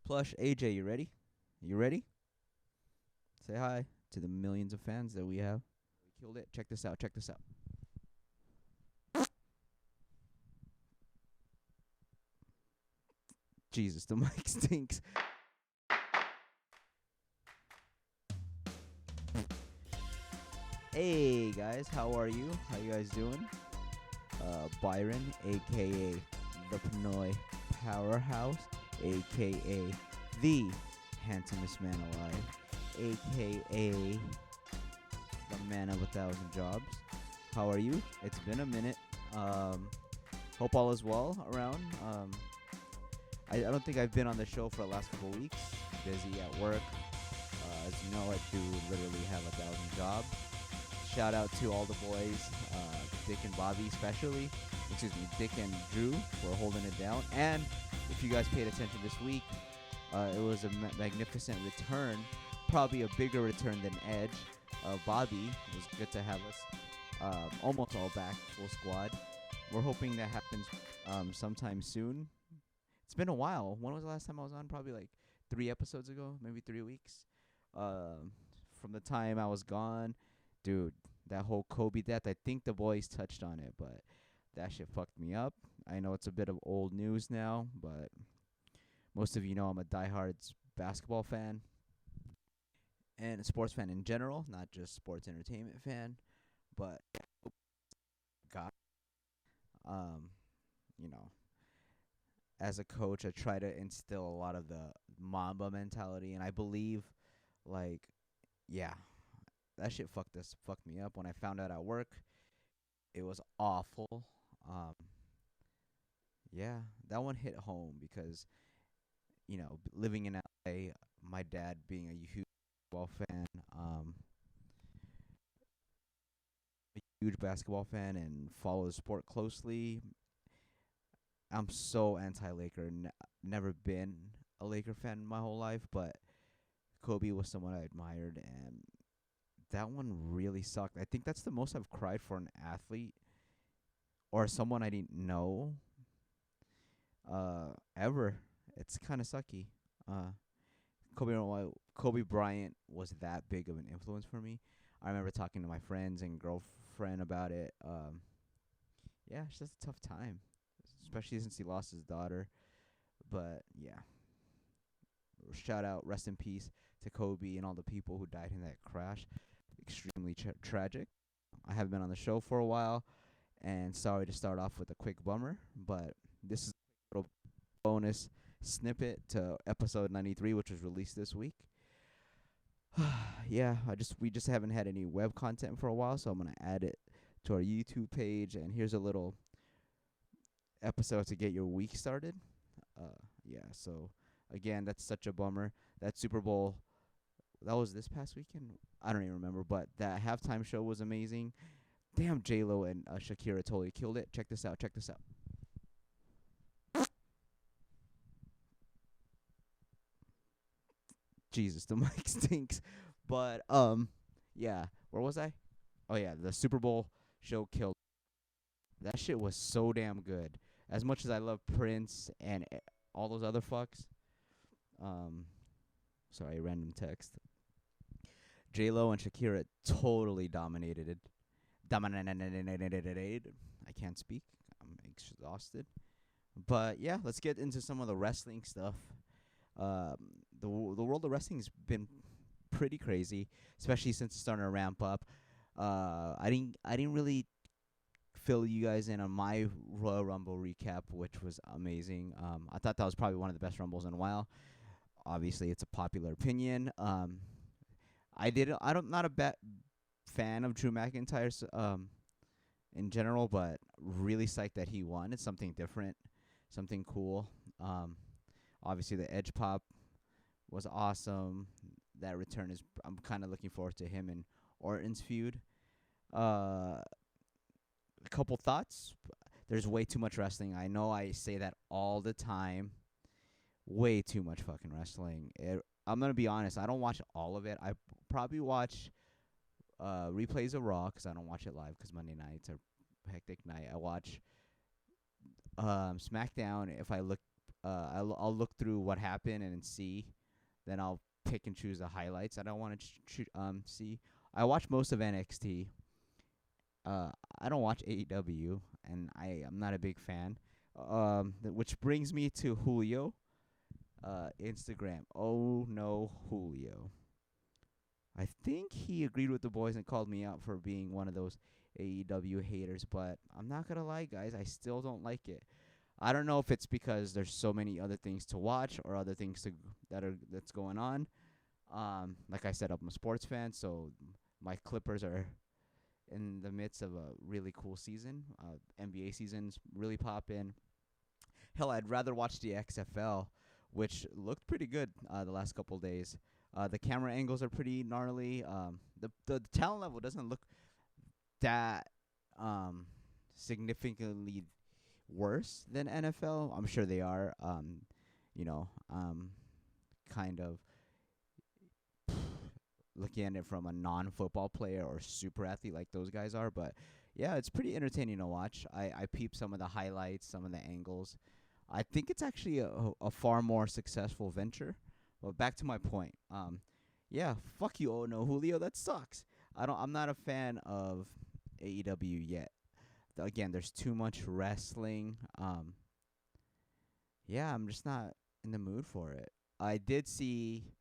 Plush AJ, you ready? You ready? Say hi to the millions of fans that we have. We killed it. Check this out. Check this out. Jesus, the mic stinks. Hey guys, how are you? How you guys doing? Byron, aka the Pinoy Powerhouse, aka the Handsomest Man Alive, aka the Man of 1,000 Jobs. How are you? It's been a minute. Um, Hope all is well around. I don't think I've been on the show for the last couple weeks. Busy at work. As you know, I do literally have 1,000 jobs. Shout out to all the boys, Dick and Bobby especially. Excuse me, Dick and Drew for holding it down. And if you guys paid attention this week, it was a magnificent return. Probably a bigger return than Edge. Bobby, it was good to have us almost all back, full squad. We're hoping that happens sometime soon. It's been a while. When was the last time I was on? Probably like 3 episodes ago, maybe 3 weeks. From the time I was gone, dude, that whole Kobe death, I think the boys touched on it, but that shit fucked me up. I know it's a bit of old news now, but most of you know I'm a diehard basketball fan and a sports fan in general, not just sports entertainment fan. But God, um, you know, as a coach, I try to instill a lot of the Mamba mentality, and I believe, like, yeah, that shit fucked me up. When I found out at work, it was awful. Um, yeah, that one hit home because living in LA, my dad being a huge basketball fan, a huge basketball fan, and follow the sport closely. I'm so anti-Laker. Never been a Laker fan my whole life, but Kobe was someone I admired, and that one really sucked. I think that's the most I've cried for an athlete or someone I didn't know ever. It's kind of sucky. Uh, Kobe Bryant was that big of an influence for me. I remember talking to my friends and girlfriend about it. Yeah, it's just a tough time, especially since he lost his daughter. But yeah, shout out, rest in peace to Kobe and all the people who died in that crash. Extremely tragic. I haven't been on the show for a while, and sorry to start off with a quick bummer, but this is a little bonus snippet to episode 93, which was released this week. Yeah, we just haven't had any web content for a while, so I'm gonna add it to our YouTube page. And here's a little episode to get your week started. Yeah. So again, that's such a bummer. That Super Bowl, that was this past weekend. I don't even remember, but that halftime show was amazing. Damn, J Lo and Shakira totally killed it. Check this out. Check this out. Jesus, the mic stinks. But yeah. Where was I? Oh yeah, the Super Bowl show killed. That shit was so damn good. As much as I love Prince and all those other fucks. Um, sorry, random text. J Lo and Shakira totally dominated it. Dominated. I can't speak. I'm exhausted. But yeah, let's get into some of the wrestling stuff. Um, the world of wrestling's been pretty crazy, especially since it's starting to ramp up. I didn't really fill you guys in on my Royal Rumble recap, which was amazing. I thought that was probably one of the best Rumbles in a while. Obviously, it's a popular opinion. I don't not a fan of Drew McIntyre in general, but really psyched that he won. It's something different, something cool. Obviously the Edge pop was awesome. That return is I'm kind of looking forward to him and Orton's feud. A couple thoughts. There's way too much wrestling. I know I say that all the time. Way too much fucking wrestling. I'm gonna be honest. I don't watch all of it. I probably watch replays of Raw because I don't watch it live because Monday nights are hectic night. I watch SmackDown if I look I'll look through what happened and see. Then I'll pick and choose the highlights that I want to see. I watch most of NXT. Uh, I don't watch AEW, and I'm not a big fan. Which brings me to Julio. Instagram. Oh no, Julio. I think he agreed with the boys and called me out for being one of those AEW haters, but I'm not gonna lie, guys. I still don't like it. I don't know if it's because there's so many other things to watch or other things that's going on. Like I said, I'm a sports fan, so my Clippers are in the midst of a really cool season. NBA season's really popping. Hell, I'd rather watch the XFL, which looked pretty good the last couple days. The camera angles are pretty gnarly. The talent level doesn't look that significantly worse than NFL. I'm sure they are. You know, kind of looking at it from a non-football player or super athlete like those guys are. But yeah, it's pretty entertaining to watch. I peep some of the highlights, some of the angles. I think it's actually a far more successful venture. But back to my point. Yeah, fuck you, oh no, Julio. That sucks. I'm not a fan of AEW yet. Again, there's too much wrestling. Yeah, I'm just not in the mood for it. I did see,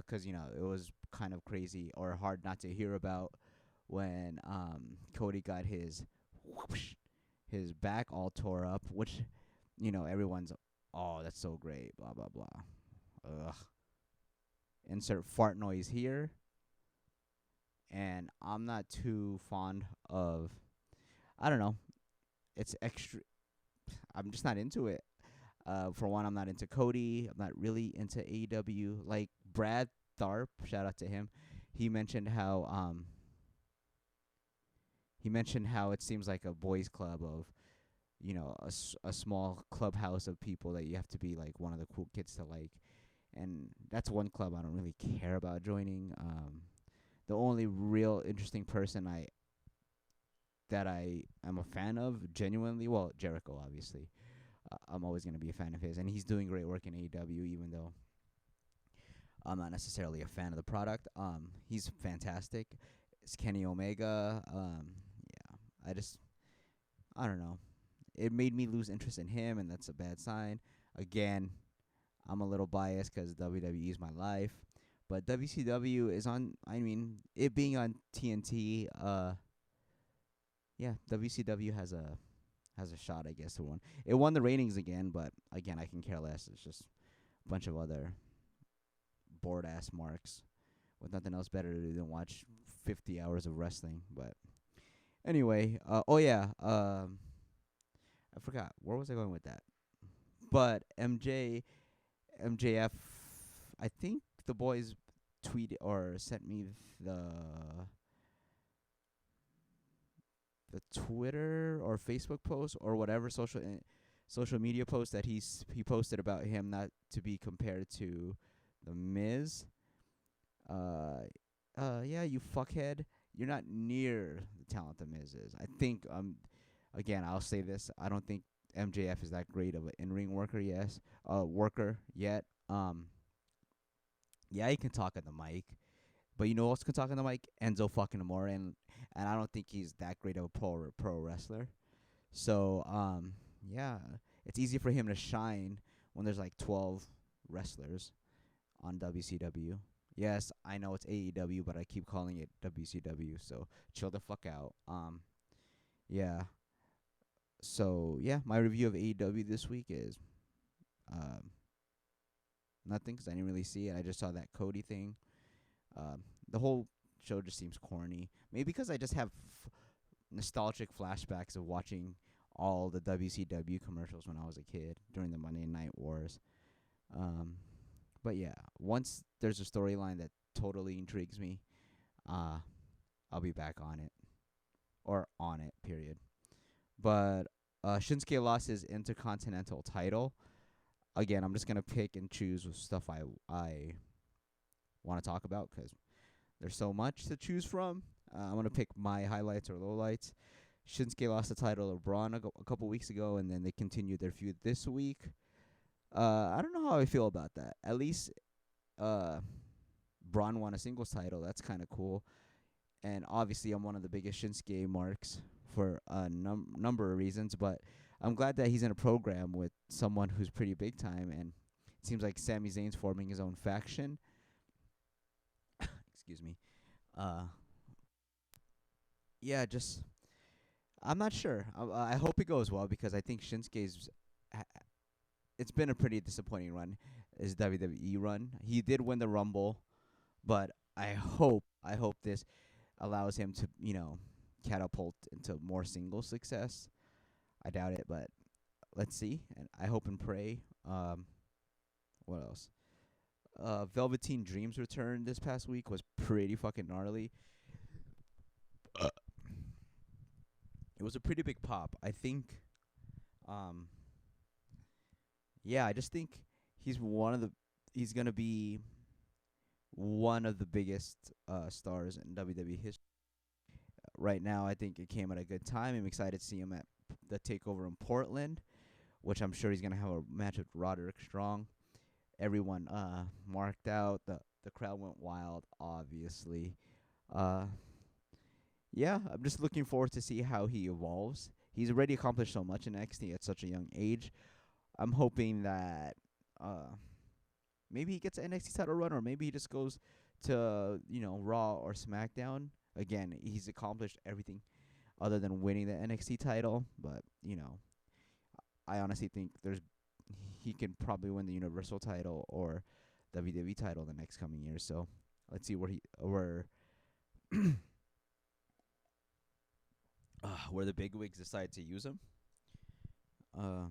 'cause it was kind of crazy or hard not to hear about when Cody got whoosh, his back all tore up, which everyone's, oh, that's so great, blah blah blah. Ugh. Insert fart noise here. And I'm not too fond of. I don't know. It's extra. I'm just not into it. For one, I'm not into Cody. I'm not really into AEW. Like Brad Tharp, shout out to him. He mentioned how it seems like a boys' club of a small clubhouse of people that you have to be like one of the cool kids to like, and that's one club I don't really care about joining. The only real interesting person that I am a fan of genuinely, well, Jericho obviously. I'm always going to be a fan of his, and he's doing great work in AEW, even though I'm not necessarily a fan of the product. He's fantastic. It's Kenny Omega. Yeah, I don't know. It made me lose interest in him, and that's a bad sign. Again, I'm a little biased because WWE is my life, but WCW is on. I mean, it being on TNT. Yeah, WCW has a shot, I guess, to win. It won the ratings again, but again, I can care less. It's just a bunch of other bored ass marks with nothing else better to do than watch 50 hours of wrestling. But anyway, oh yeah, I forgot where was I going with that. But MJF, I think the boys tweeted or sent me the Twitter or Facebook post or whatever social media post that he posted about him not to be compared to the Miz. Yeah, you fuckhead. You're not near the talent the Miz is. I think again, I'll say this. I don't think MJF is that great of an in-ring worker. Worker yet. Yeah, he can talk at the mic. But you know who else can talk on the mic? Enzo fucking Amore, and I don't think he's that great of a pro wrestler. So yeah, it's easy for him to shine when there's like 12 wrestlers on WCW. Yes, I know it's AEW, but I keep calling it WCW. So chill the fuck out. Yeah. So yeah, my review of AEW this week is um nothing 'cause I didn't really see it. I just saw that Cody thing. The whole show just seems corny. Maybe because I just have nostalgic flashbacks of watching all the WCW commercials when I was a kid during the Monday Night Wars. But yeah, once there's a storyline that totally intrigues me, I'll be back on it. Or on it, period. But Shinsuke lost his Intercontinental title. Again, I'm just going to pick and choose stuff I want to talk about because there's so much to choose from. I'm going to pick my highlights or lowlights. Shinsuke lost the title to Braun a couple weeks ago, and then they continued their feud this week. I don't know how I feel about that. At least uh, Braun won a singles title. That's kind of cool. And obviously, I'm one of the biggest Shinsuke marks for a number of reasons. But I'm glad that he's in a program with someone who's pretty big time. And it seems like Sami Zayn's forming his own faction. Excuse me. Uh, yeah, just I'm not sure. I hope it goes well because I think Shinsuke's. It's been a pretty disappointing run, his WWE run. He did win the Rumble, but I hope this allows him to catapult into more single success. I doubt it, but let's see. And I hope and pray. What else? Velveteen Dream's return this past week was pretty fucking gnarly. Uh, It was a pretty big pop. I think. Um, yeah, I just think he's one of the. He's gonna be one of the biggest stars in WWE history right now. I think it came at a good time. I'm excited to see him at the Takeover in Portland, which I'm sure he's gonna have a match with Roderick Strong. Everyone marked out. The crowd went wild. Obviously, uh, yeah. I'm just looking forward to see how he evolves. He's already accomplished so much in NXT at such a young age. I'm hoping that uh, maybe he gets an NXT title run, or maybe he just goes to Raw or SmackDown. Again, he's accomplished everything other than winning the NXT title, but I honestly think he can probably win the Universal title or WWE title the next coming years. So let's see where the big wigs decide to use him. Uh,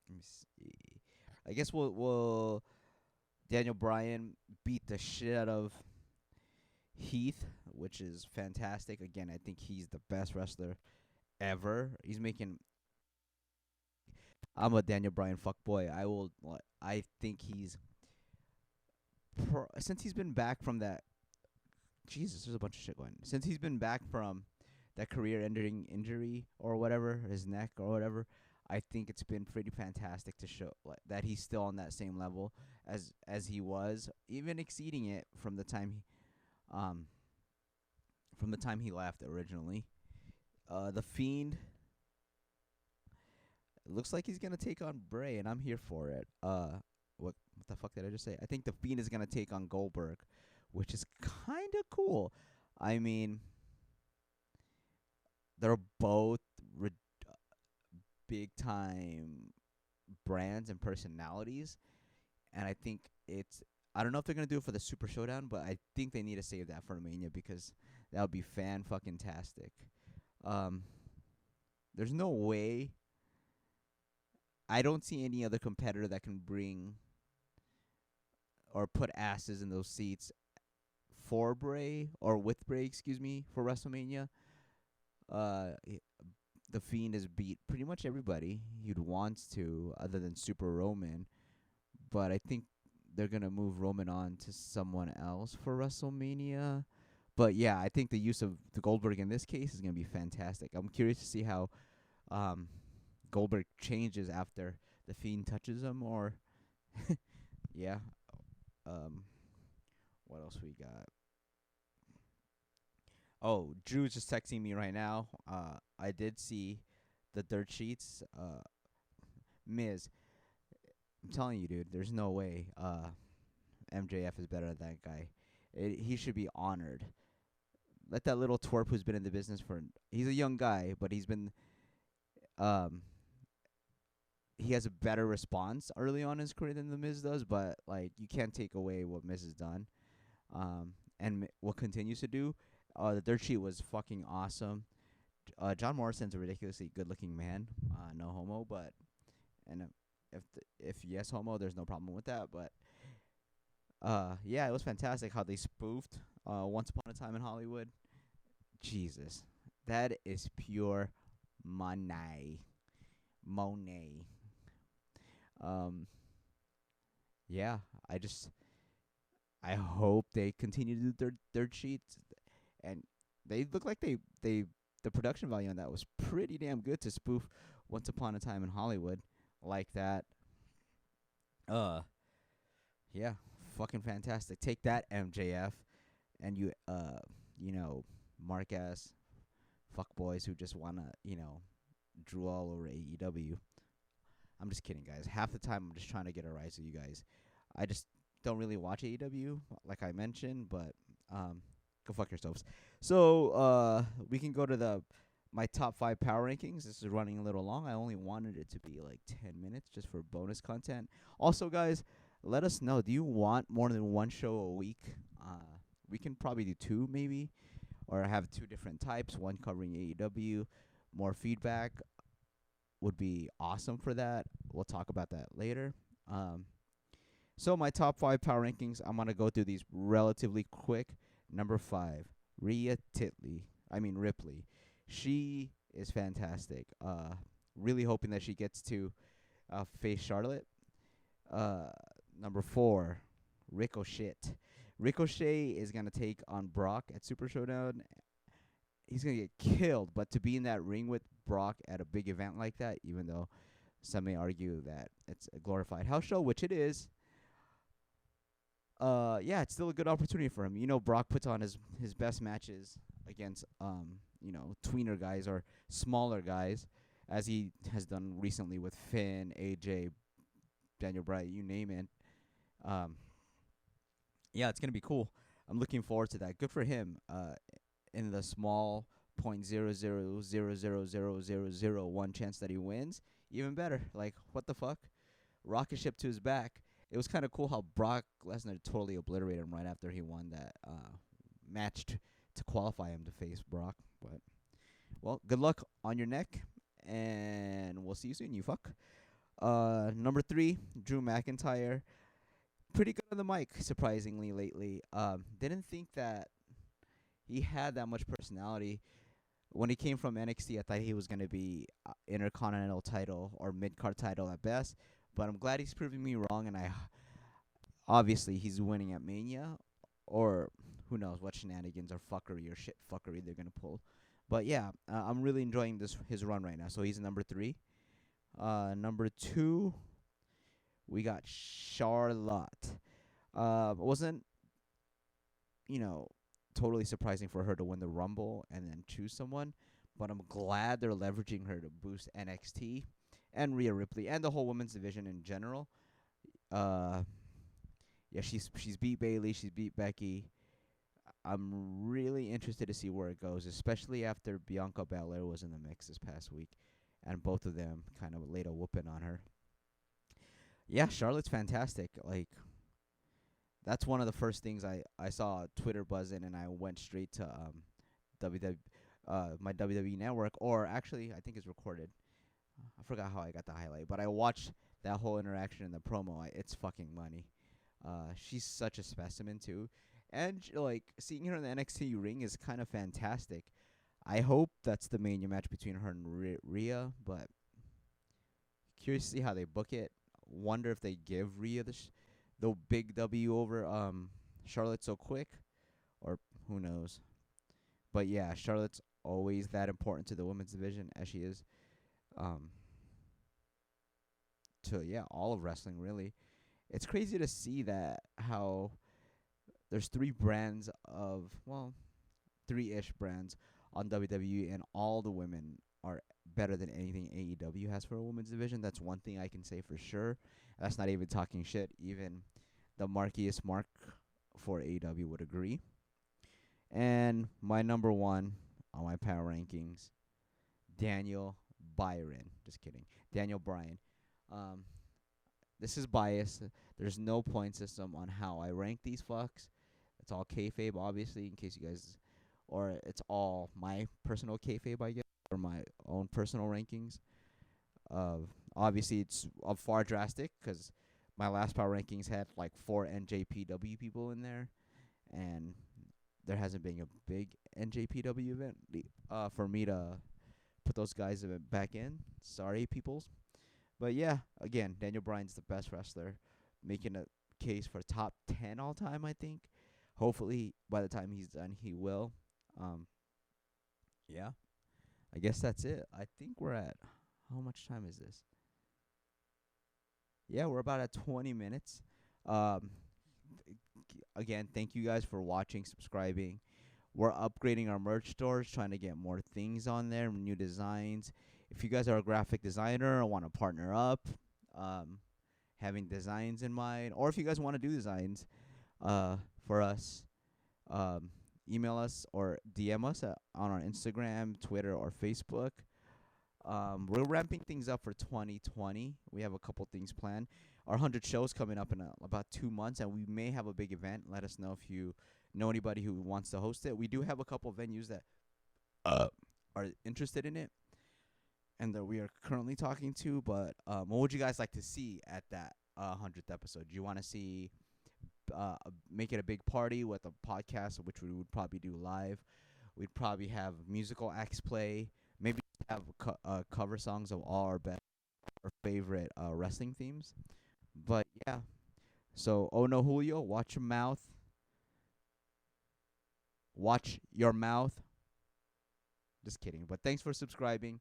Let me see. I guess we'll Daniel Bryan beat the shit out of Heath, which is fantastic. Again, I think he's the best wrestler ever. He's making. I'm a Daniel Bryan fuckboy. I think he's. Since he's been back from that. Jesus, there's a bunch of shit going. Since he's been back from that career-ending injury or whatever, his neck or whatever, I think it's been pretty fantastic to show that he's still on that same level as he was, even exceeding it um from the time he left originally. The Fiend, it looks like he's gonna take on Bray, and I'm here for it. What the fuck did I just say? I think the Fiend is gonna take on Goldberg, which is kind of cool. I mean, they're both big time brands and personalities, and I think it's. I don't know if they're gonna do it for the Super Showdown, but I think they need to save that for Mania because that would be fan fucking tastic. Um, there's no way. I don't see any other competitor that can bring or put asses in those seats for Bray or with Bray, excuse me, for WrestleMania. Uh, the Fiend has beat pretty much everybody you'd want to, other than Super Roman. But I think they're gonna move Roman on to someone else for WrestleMania. But yeah, I think the use of the Goldberg in this case is gonna be fantastic. I'm curious to see how um, Goldberg changes after the Fiend touches him, or yeah. Um, what else we got? Oh, Drew's just texting me right now. I did see the dirt sheets. Miz, I'm telling you, dude, there's no way. MJF is better than that guy. He should be honored. Let that little twerp who's been in the business for. He's a young guy, but um he has a better response early on in his career than the Miz does. But like, you can't take away what Miz has done. And what continues to do. The dirt sheet was fucking awesome. John Morrison's a ridiculously good-looking man. No homo, but and if yes homo, there's no problem with that. But yeah, it was fantastic how they spoofed Once Upon a Time in Hollywood. Jesus, that is pure money, Monet. Um, yeah, I hope they continue to do their dirt sheets, and they look like they the production value on that was pretty damn good to spoof Once Upon a Time in Hollywood like that. Uh, yeah, fucking fantastic. Take that, MJF, and you know, Marquez, fuck boys who just wanna, drool all over AEW. I'm just kidding, guys. Half the time, I'm just trying to get a rise of you guys. I just don't really watch AEW, like I mentioned, but go fuck yourselves. So we can go to the my top 5 power rankings. This is running a little long. I only wanted it to be like 10 minutes just for bonus content. Also, guys, let us know. Do you want more than one show a week? We can probably do two, maybe, or have two different types. One covering AEW. More feedback would be awesome for that. We'll talk about that later. Um, so my top 5 power rankings, I'm gonna go through these relatively quick. Number 5, Rhea Titley. I mean Ripley. She is fantastic. Really hoping that she gets to face Charlotte. Uh, Number 4, Ricochet. Ricochet is gonna take on Brock at Super Showdown. He's gonna get killed, but to be in that ring with Brock at a big event like that, even though some may argue that it's a glorified house show, which it is, yeah, it's still a good opportunity for him. Brock puts on his best matches against tweener guys or smaller guys, as he has done recently with Finn, AJ, Daniel Bryan, you name it. Um, yeah, it's gonna be cool. I'm looking forward to that. Good for him. In the small 0.00000001 chance that he wins, even better. Like, what the fuck? Rocket ship to his back. It was kind of cool how Brock Lesnar totally obliterated him right after he won that match to qualify him to face Brock. But, well, good luck on your neck, and we'll see you soon, you fuck. Number 3, Drew McIntyre. Pretty good on the mic, surprisingly, lately. Didn't think that he had that much personality. When he came from NXT, I thought he was going to be Intercontinental title or mid-card title at best. But I'm glad he's proving me wrong, and obviously he's winning at Mania, or who knows what shenanigans or fuckery or shit fuckery they're going to pull. But yeah, I'm really enjoying his run right now. So he's number 3. Number 2, we got Charlotte. Wasn't, you know, totally surprising for her to win the Rumble and then choose someone, but I'm glad they're leveraging her to boost NXT and Rhea Ripley and the whole women's division in general. Uh, yeah, she's beat Bayley, she's beat Becky. I'm really interested to see where it goes, especially after Bianca Belair was in the mix this past week, and both of them kind of laid a whooping on her. Yeah, Charlotte's fantastic. Like, that's one of the first things I saw Twitter buzzing, and I went straight to WW, my WWE network, or actually I think it's recorded. I forgot how I got the highlight, but I watched that whole interaction in the promo. It's fucking money. She's such a specimen too, and like seeing her in the NXT ring is kind of fantastic. I hope that's the Mania match between her and Rhea, but curious to see how they book it. Wonder if they give Rhea the big W over Charlotte so quick, or who knows. But yeah, Charlotte's always that important to the women's division, as she is um to all of wrestling really. It's crazy to see that how there's 3 brands of, well, 3-ish brands on WWE, and all the women are better than anything AEW has for a women's division. That's one thing I can say for sure. That's not even talking shit. Even the Markiest Mark for AEW would agree. And my number 1 on my power rankings, Daniel Byron. Just kidding. Daniel Bryan. Um, this is biased. There's no point system on how I rank these fucks. It's all kayfabe, obviously, in case you guys, or it's all my personal kayfabe, I guess, or my own personal rankings. Obviously, it's far drastic because my last power rankings had like 4 NJPW people in there, and there hasn't been a big NJPW event for me to put those guys back in. Sorry, peoples. But yeah, again, Daniel Bryan's the best wrestler, making a case for top 10 all time, I think. Hopefully, by the time he's done, he will. Yeah, I guess that's it. I think we're at, how much time is this? Yeah, we're about at 20 minutes. Um, Again, thank you guys for watching, subscribing. We're upgrading our merch stores, trying to get more things on there, new designs. If you guys are a graphic designer or want to partner up, um, having designs in mind, or if you guys want to do designs for us, um, email us or DM us on our Instagram, Twitter, or Facebook. We're ramping things up for 2020. We have a couple things planned. Our 100 shows coming up in about 2 months, and we may have a big event. Let us know if you know anybody who wants to host it. We do have a couple venues that are interested in it, and that we are currently talking to. But what would you guys like to see at that 100th episode? Do you want to see make it a big party with a podcast, which we would probably do live? We'd probably have musical acts play. Maybe have cover songs of all our favorite wrestling themes. But yeah, so oh no, Julio, watch your mouth. Watch your mouth. Just kidding. But thanks for subscribing.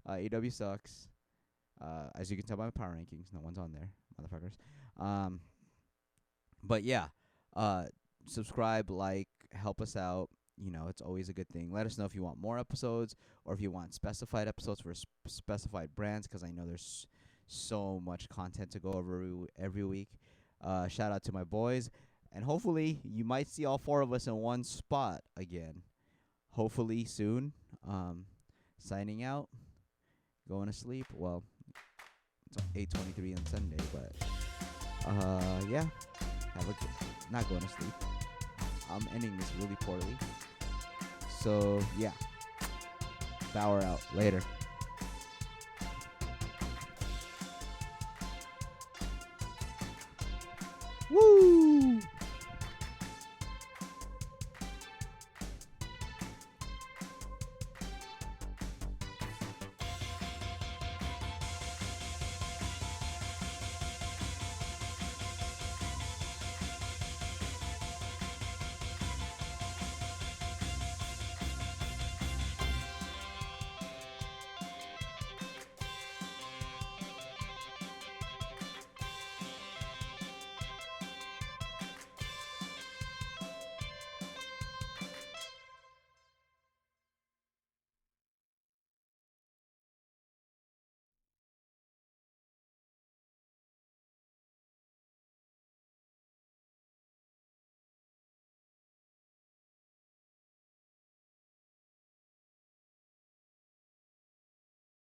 AW sucks. As you can tell by my power rankings, no one's on there, motherfuckers. But yeah, subscribe, like, help us out. You know, it's always a good thing. Let us know if you want more episodes or if you want specified episodes for specified brands, because I know there's so much content to go over every week. Shout out to my boys. And hopefully you might see all four of us in one spot again. Hopefully soon. Signing out. Going to sleep. Well, it's 8:23 on Sunday, but yeah. Have a good. Not going to sleep. I'm ending this really poorly. So yeah. Power out. Later.